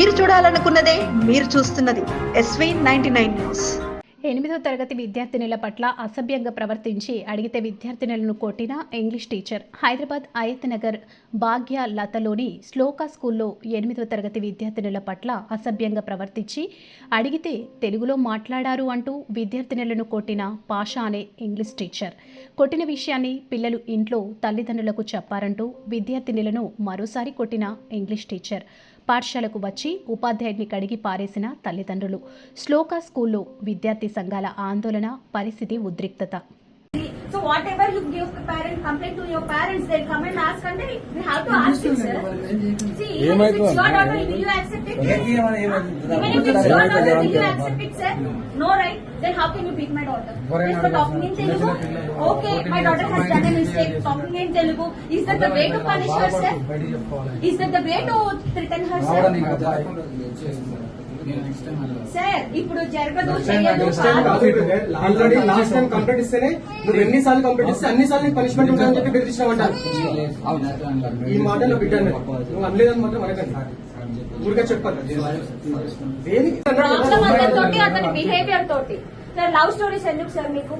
మీరు చూడాలనుకున్నదే మీరు చూస్తున్నది SV99 న్యూస్. 8వ తరగతి విద్యార్థినుల పట్ల అసభ్యంగా ప్రవర్తించి అడిగితే విద్యార్థినులను కొట్టిన ఇంగ్లీష్ టీచర్. హైదరాబాద్ ఆయత్ నగర్ భాగ్య లతలోని శ్లోక స్కూల్లో 8వ తరగతి విద్యార్థినుల పట్ల అసభ్యంగా ప్రవర్తించి అడిగితే తెలుగులో మాట్లాడారు అంటూ విద్యార్థినులను కొట్టిన పాషా అనే ఇంగ్లీష్ టీచర్. కొట్టిన విషయాన్ని పిల్లలు ఇంట్లో తల్లిదండ్రులకు చెప్పారంటూ విద్యార్థినులను మరోసారి కొట్టిన ఇంగ్లీష్ టీచర్. పాఠశాలకు వచ్చి ఉపాధ్యాయుడిని కడిగి పారేసిన తల్లిదండ్రులు. శ్లోక స్కూల్లో విద్యార్థి సంఘాల ఆందోళన, పరిస్థితి ఉద్రిక్తత. So whatever you give parent complaint to your parents, they'll come and ask, and we have to ask it, sir. See, even if it's your daughter, will you accept it? Even if it's your daughter, will you accept it, sir? No, right? Then how can you beat my daughter? Is for talking in Telugu? Okay, my daughter has done a mistake. Talking in Telugu, is that the way to punish her, sir? Is that the way to threaten her, sir? Sir ఇప్పుడు జరగదు చేయదు already last time complete ఇస్తేనే నువ్వు ఎన్నిసార్లు complete ఇస్తే అన్నిసార్లు punishment ఉంటుందని చెప్పి బెదిరించినామంటారు. ఈ మాటలో బిడ్డ నువ్వు అనలేదని మాత్రం అనకండి, ఊరికే చెప్పాలి. అతని బిహేవియర్ తోటి సార్ లవ్ స్టోరీస్ ఎందుకు సార్ మీకు?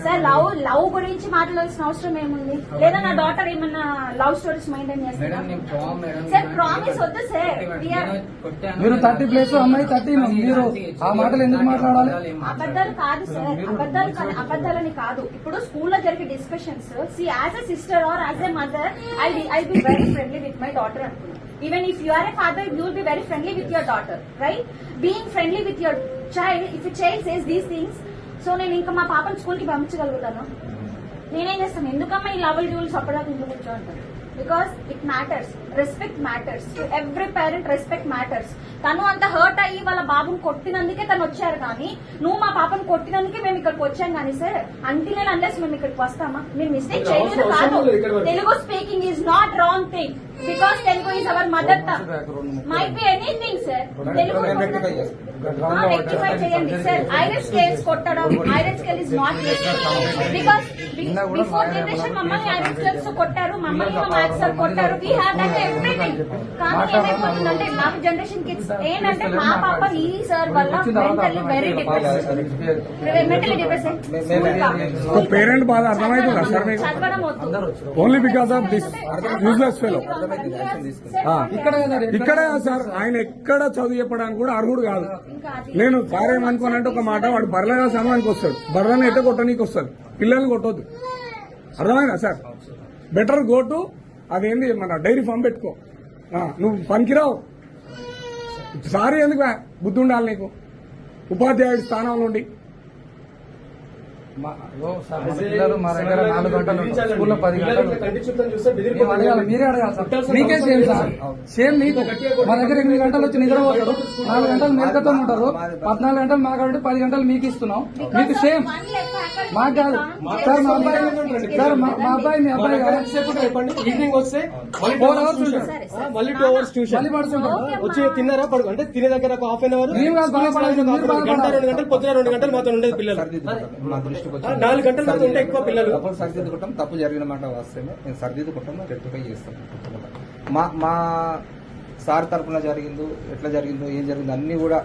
సార్ లవ్ గురించి మాట్లాడాల్సిన అవసరం ఏముంది? లేదా నా డాటర్ ఏమన్నా లవ్ స్టోరీస్ మెయింటైన్ చేస్తారా? సార్ ప్రామిస్ వద్దు సార్. మీరు 30 ప్లేస్ అమ్మాయి 30, మీరు ఆ మాటలు ఎందుకు మాట్లాడాలి? అబద్ధాలు కాదు సార్, అబద్ధాలని కాదు. ఇప్పుడు స్కూల్లో జరిగే discussions as a sister or as a mother I be very friendly with my daughter అనుకున్నాను. Even if you are a father, you will be very friendly with your daughter, right? Being friendly with your child, if a child says these things, so నేను ఇంకా మా పాపని school కి పంపించగలుగుతాను. నేనేం చేస్తాను, ఎందుకమ్మా ఈ లెవెల్ రూల్స్ అప్పటిదాకా ఇంట్లో కూర్చోంటాను? Because it matters, respect matters to every parent, respect matters. తను అంత హర్ట్ అయ్యి వాళ్ళ బాబుని కొట్టినందుకే తను వచ్చారు, కానీ నువ్వు మా పాపను కొట్టినందుకే మేము ఇక్కడికి వచ్చాం. కానీ సార్ అంటిల్ అండ్ అన్లెస్ మేము ఇక్కడికి వస్తామా? మీరు మిస్టేక్ చేయలేదు కాదు. Telugu speaking is not wrong thing, because Telugu is our mother tongue. Might be anything sir. Telugu rectify చేయండి సార్. ఐరన్ స్కేల్స్ కొట్టడం, iron scale is not because before generation మమ్మల్ని ఐరన్ స్కేల్స్ కొట్టారు, మమ్మల్ని మ్యాథ్స్ సార్ కొట్టారు. We have done everything. కానీ ఏమైపోతుందంటే నా generation kids ఏంటంటే మా పాప ఈ సార్ వల్ల మెంటల్లీ వెరీ డిప్రెషన్. పేరెంట్ బాధ అర్థమవుతుందా సార్ మీకు? చదవడం వద్దు, only because of this useless fellow. ఇక్కడ సార్ ఆయన ఎక్కడ చదువు చెప్పడానికి కూడా అర్హుడు కాదు. నేను సార్ ఏమనుకోనంటే ఒక మాట, వాడు బర్రెగా సమయానికి వస్తాడు, బర్రెని ఎట్ట కొట్టడానికి వస్తాడు, పిల్లల్ని కొట్టొద్దు. అర్థమైనా సార్? బెటర్ గో టు అదేంది మన డైరీ ఫామ్ పెట్టుకో. నువ్వు పనికిరావు. సారీ ఎందుకు? బుద్ధి ఉండాలి నీకు ఉపాధ్యాయుడి స్థానం నుండి. పిల్లలు మా దగ్గర 4 గంటలు స్కూల్లో 10 గంటలు మీరే అడగాలి సార్. మీకే సేమ్ సార్, సేమ్ మీకు. మా దగ్గర 8 గంటలు వచ్చి నిద్రపోతారు, 4 గంటలు మేకతో ఉంటారు, 14 గంటలు మాకు కాబట్టి 10 గంటలు మీకు ఇస్తున్నాం. మీకు సేమ్, మాకు కాదు సార్. మా అబ్బాయి సార్, మా అబ్బాయి మీ అబ్బాయి చెప్పండి. ఈవినింగ్ వస్తే 4 అవర్స్ ఉంటారు, మళ్ళీ 2 అవర్స్ ట్యూషన్. మళ్ళీ పడుతుంటారు, వచ్చి తిన్నారా పడుకో అంటే తినే దగ్గర ఒక హాఫ్ అన్ అవర్, గంట 2 గంటలు, పొద్దున 2 గంటలు మాతో ఉండేది పిల్లలు. 4 గంటల తర్వాత ఉంటే ఎక్కువ పిల్లలు. సరిదిద్దుకుంటాం, తప్పు జరిగిన మాట వస్తేనే నేను సరిదిద్దుకుంటాం, రెక్టిఫై చేస్తాను. మా సార్ తరఫున జరిగిందో, ఎట్లా జరిగిందో, ఏం జరిగిందో అన్ని కూడా